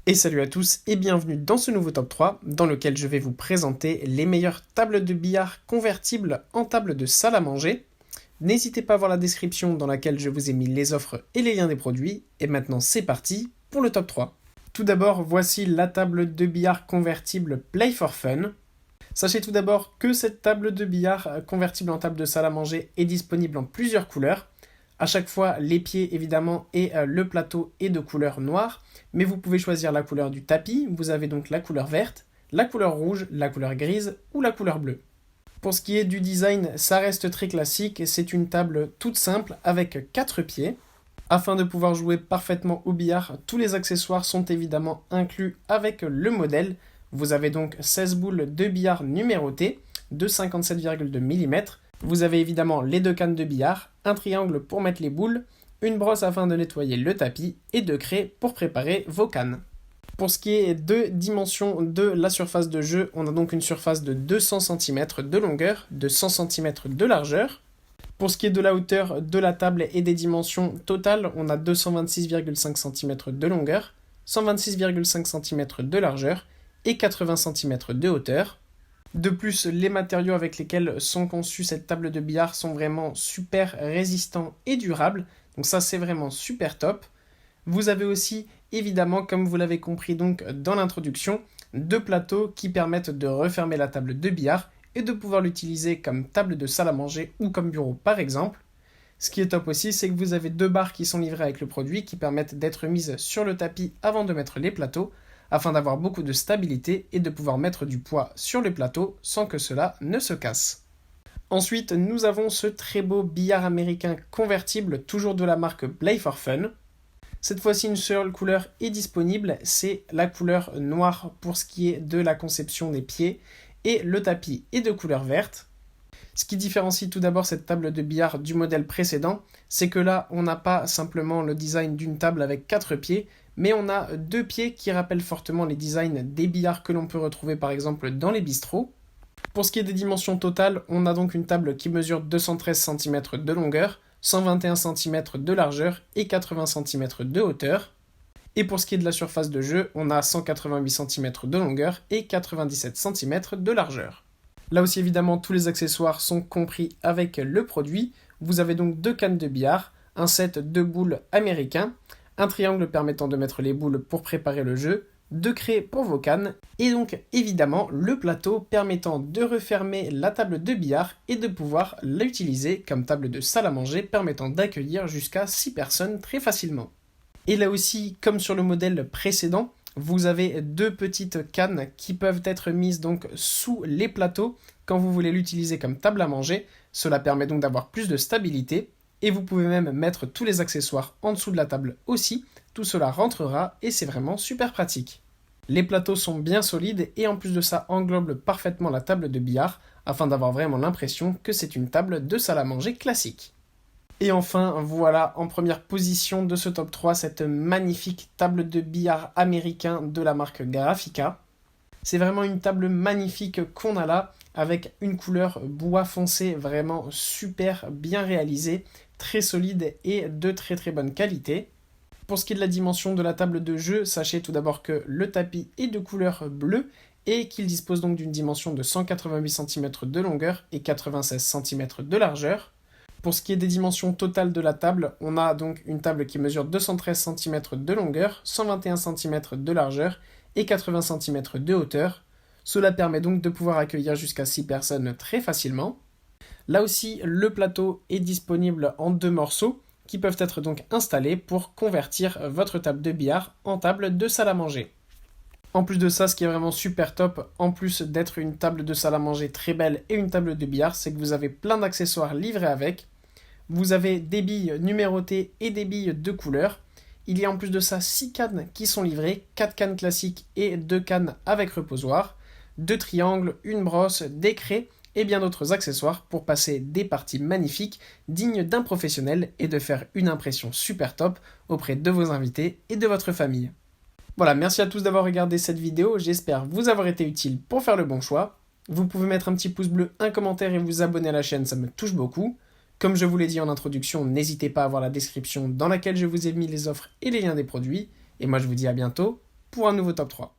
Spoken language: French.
Et salut à tous et bienvenue dans ce nouveau top 3 dans lequel je vais vous présenter les meilleures tables de billard convertibles en table de salle à manger. N'hésitez pas à voir la description dans laquelle je vous ai mis les offres et les liens des produits. Et maintenant c'est parti pour le top 3. Tout d'abord, voici la table de billard convertible Play for Fun. Sachez tout d'abord que cette table de billard convertible en table de salle à manger est disponible en plusieurs couleurs. À chaque fois, les pieds évidemment et le plateau est de couleur noire, mais vous pouvez choisir la couleur du tapis, vous avez donc la couleur verte, la couleur rouge, la couleur grise ou la couleur bleue. Pour ce qui est du design, ça reste très classique, c'est une table toute simple avec 4 pieds. Afin de pouvoir jouer parfaitement au billard, tous les accessoires sont évidemment inclus avec le modèle. Vous avez donc 16 boules de billard numérotées de 57,2 mm. Vous avez évidemment les 2 cannes de billard, un triangle pour mettre les boules, une brosse afin de nettoyer le tapis et 2 craies pour préparer vos cannes. Pour ce qui est de dimensions de la surface de jeu, on a donc une surface de 200 cm de longueur, de 100 cm de largeur. Pour ce qui est de la hauteur de la table et des dimensions totales, on a 226,5 cm de longueur, 126,5 cm de largeur et 80 cm de hauteur. De plus, les matériaux avec lesquels sont conçus cette table de billard sont vraiment super résistants et durables. Donc ça, c'est vraiment super top. Vous avez aussi, évidemment, comme vous l'avez compris donc dans l'introduction, 2 plateaux qui permettent de refermer la table de billard et de pouvoir l'utiliser comme table de salle à manger ou comme bureau par exemple. Ce qui est top aussi, c'est que vous avez 2 barres qui sont livrées avec le produit qui permettent d'être mises sur le tapis avant de mettre les plateaux, afin d'avoir beaucoup de stabilité et de pouvoir mettre du poids sur le plateau sans que cela ne se casse. Ensuite, nous avons ce très beau billard américain convertible, toujours de la marque Play for Fun. Cette fois-ci, une seule couleur est disponible, c'est la couleur noire pour ce qui est de la conception des pieds, et le tapis est de couleur verte. Ce qui différencie tout d'abord cette table de billard du modèle précédent, c'est que là, on n'a pas simplement le design d'une table avec 4 pieds, mais on a 2 pieds qui rappellent fortement les designs des billards que l'on peut retrouver par exemple dans les bistrots. Pour ce qui est des dimensions totales, on a donc une table qui mesure 213 cm de longueur, 121 cm de largeur et 80 cm de hauteur. Et pour ce qui est de la surface de jeu, on a 188 cm de longueur et 97 cm de largeur. Là aussi évidemment tous les accessoires sont compris avec le produit. Vous avez donc 2 cannes de billard, un set de boules américains, un triangle permettant de mettre les boules pour préparer le jeu, 2 craies pour vos cannes, et donc évidemment le plateau permettant de refermer la table de billard et de pouvoir l'utiliser comme table de salle à manger permettant d'accueillir jusqu'à 6 personnes très facilement. Et là aussi, comme sur le modèle précédent, vous avez 2 petites cannes qui peuvent être mises donc sous les plateaux quand vous voulez l'utiliser comme table à manger. Cela permet donc d'avoir plus de stabilité. Et vous pouvez même mettre tous les accessoires en dessous de la table aussi, tout cela rentrera et c'est vraiment super pratique. Les plateaux sont bien solides et en plus de ça englobent parfaitement la table de billard afin d'avoir vraiment l'impression que c'est une table de salle à manger classique. Et enfin, voilà en première position de ce top 3 cette magnifique table de billard américain de la marque Graphica. C'est vraiment une table magnifique qu'on a là, avec une couleur bois foncé vraiment super bien réalisée, très solide et de très très bonne qualité. Pour ce qui est de la dimension de la table de jeu, sachez tout d'abord que le tapis est de couleur bleue et qu'il dispose donc d'une dimension de 188 cm de longueur et 96 cm de largeur. Pour ce qui est des dimensions totales de la table, on a donc une table qui mesure 213 cm de longueur, 121 cm de largeur et 80 cm de hauteur. Cela permet donc de pouvoir accueillir jusqu'à 6 personnes très facilement. Là aussi, le plateau est disponible en 2 morceaux qui peuvent être donc installés pour convertir votre table de billard en table de salle à manger. En plus de ça, ce qui est vraiment super top, en plus d'être une table de salle à manger très belle et une table de billard, c'est que vous avez plein d'accessoires livrés avec. Vous avez des billes numérotées et des billes de couleur. Il y a en plus de ça 6 cannes qui sont livrées, 4 cannes classiques et 2 cannes avec reposoir, 2 triangles, une brosse, des craies et bien d'autres accessoires pour passer des parties magnifiques, dignes d'un professionnel et de faire une impression super top auprès de vos invités et de votre famille. Voilà, merci à tous d'avoir regardé cette vidéo, j'espère vous avoir été utile pour faire le bon choix. Vous pouvez mettre un petit pouce bleu, un commentaire et vous abonner à la chaîne, ça me touche beaucoup. Comme je vous l'ai dit en introduction, n'hésitez pas à voir la description dans laquelle je vous ai mis les offres et les liens des produits. Et moi je vous dis à bientôt pour un nouveau top 3.